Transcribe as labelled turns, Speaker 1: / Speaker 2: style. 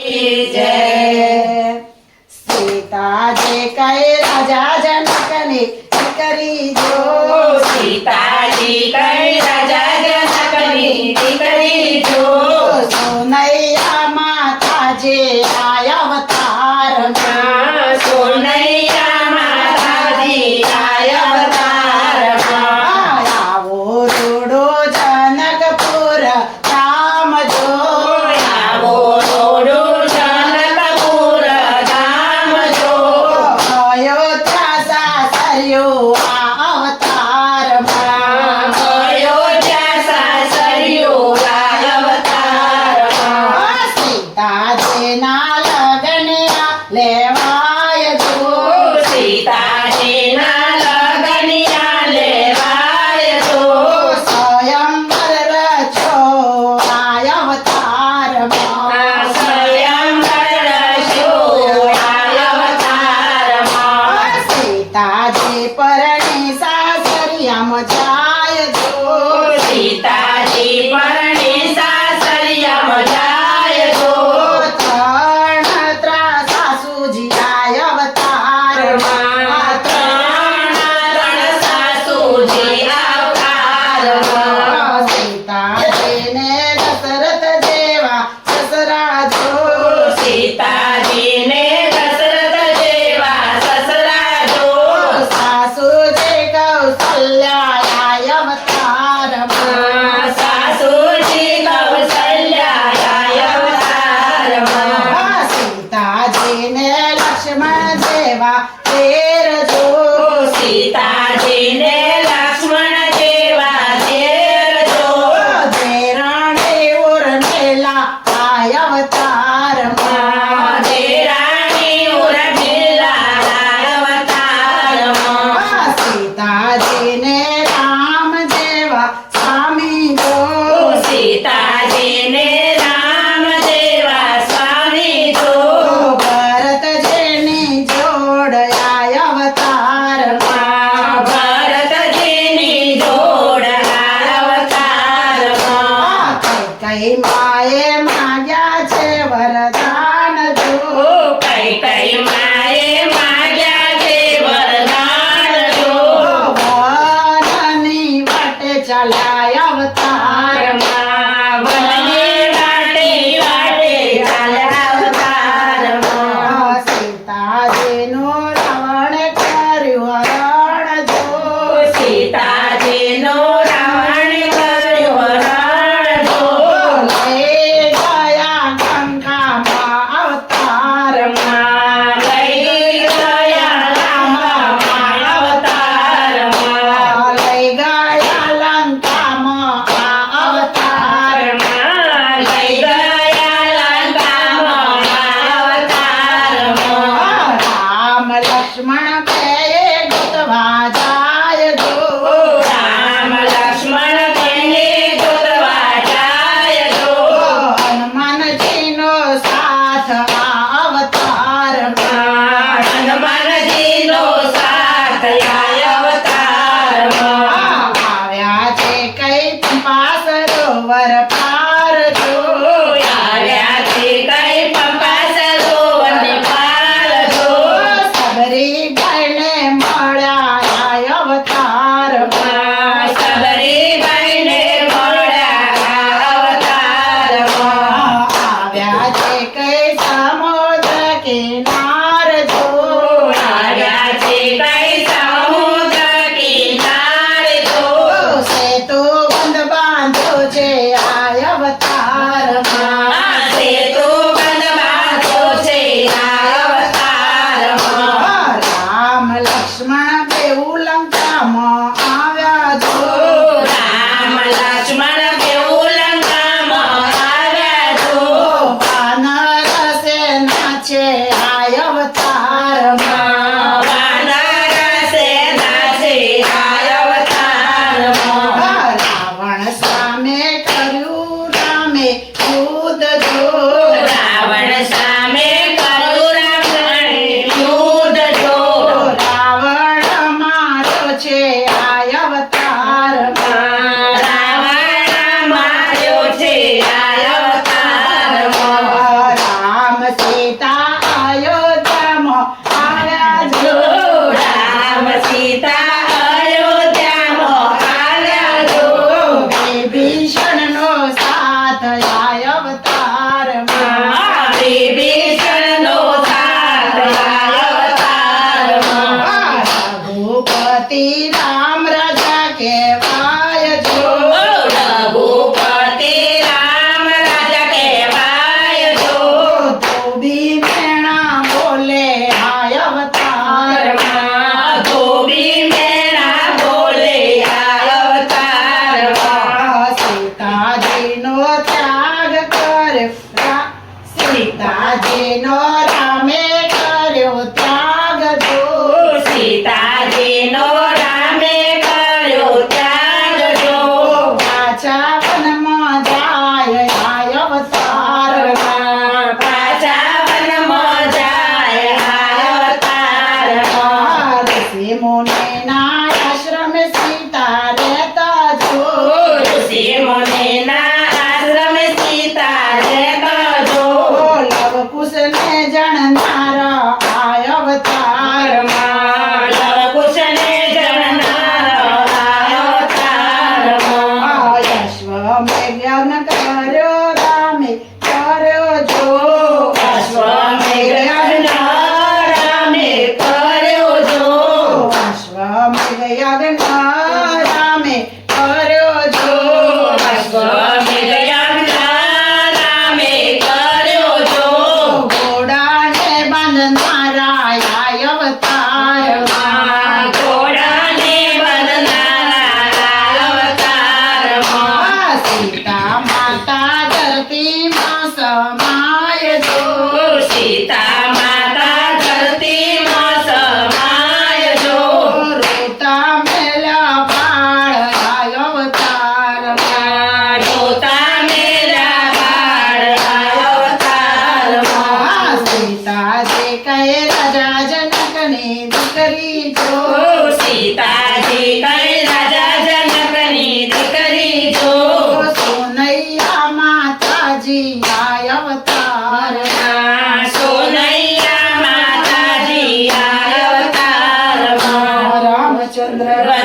Speaker 1: जय सीता जी कहे राजा जनक ने करी जो
Speaker 2: सीता जी कई राजा जनक ने करी जो
Speaker 1: सोनैया माता जे आया अवतार में
Speaker 2: सोनैया माता जी आया अवतार में
Speaker 1: आवो रोडो जनकपुर राम जो
Speaker 2: आवो रोडो जनकपुर धाम जो
Speaker 1: अयोध्या सासरियो आ अवतार में
Speaker 2: अयोध्या सासरियो आया अवतार में
Speaker 1: सीता जी ना लगनिया लेवाय जो
Speaker 2: सीता जी ना लगनिया लेवाय जो
Speaker 1: स्वयंवर रचो आय अवतार में
Speaker 2: स्वयंवर रचो आय अवतार में
Speaker 1: सीता जी परणी सासरियाम जाय जो
Speaker 2: सीता जी परणी सासरिया जाय जो
Speaker 1: त्रणत्रा सासूजी आय अवतार
Speaker 2: त्रण सासूजी अवतार
Speaker 1: सीता जी ने दशरथ देवा ससरा जो
Speaker 2: सीता जी ने दशरथ देवा ससरा जो
Speaker 1: सासू जी कौशल्या आय अवतार
Speaker 2: सासू जी कौशल्या आय अवतार
Speaker 1: सीता जी ने लक्ष्मण देवा तेर जो
Speaker 2: सीता जी ने लक्ष्मण देवा देर जो
Speaker 1: देराणी उर्मिला आय अवतार
Speaker 2: देराणी उर्मिला आय अवतार
Speaker 1: सीता जी ने राम देवा स्वामी जो
Speaker 2: सीता जी ने राम देवा स्वामी जो
Speaker 1: भरत जी ने जोड़ आय अवतार
Speaker 2: भरत जी ने जोड़ आय अवतार
Speaker 1: कई माए माया छे वरदान जो
Speaker 2: कई कई माए माग्या के वरदान जो
Speaker 1: वननी वाटे चलाय अवतार
Speaker 2: वने वाटे वाटे चाल्या अवतार
Speaker 1: सीता जी नो रावण कर्यो हरण जो
Speaker 2: सीता जी नो रावण कर्यो हरण जो
Speaker 1: लई गया गंगा मा अवतार
Speaker 2: लई गया राम अवतार
Speaker 1: लई गया लंका मा अवतार
Speaker 2: लई गया लंका अवतार
Speaker 1: राम लक्ष्मण के गुतवा जाय जो
Speaker 2: राम लक्ष्मण बने गुतवा जाय जो
Speaker 1: हनुमान जी नो साथ आ अवतार
Speaker 2: हनुमान जी नो साथ आय अवतार
Speaker 1: આવ્યા છે કઈ ચંપા સરોવર પાર જો
Speaker 2: આવ્યા છે કઈ પંપા સરોવરને પાર જો
Speaker 1: સબરી ભાઈને મળ્યા આય અવતાર
Speaker 2: સબરીબાઈને મળ્યા અવતાર
Speaker 1: આવ્યા છે કઈ સમુદ્ર કિનાર જો
Speaker 2: આવ્યા છે કઈ સમુદ્ર કિનારે જો
Speaker 1: સેતુ બંધ બાંધો છે આય
Speaker 2: ચંદ્ર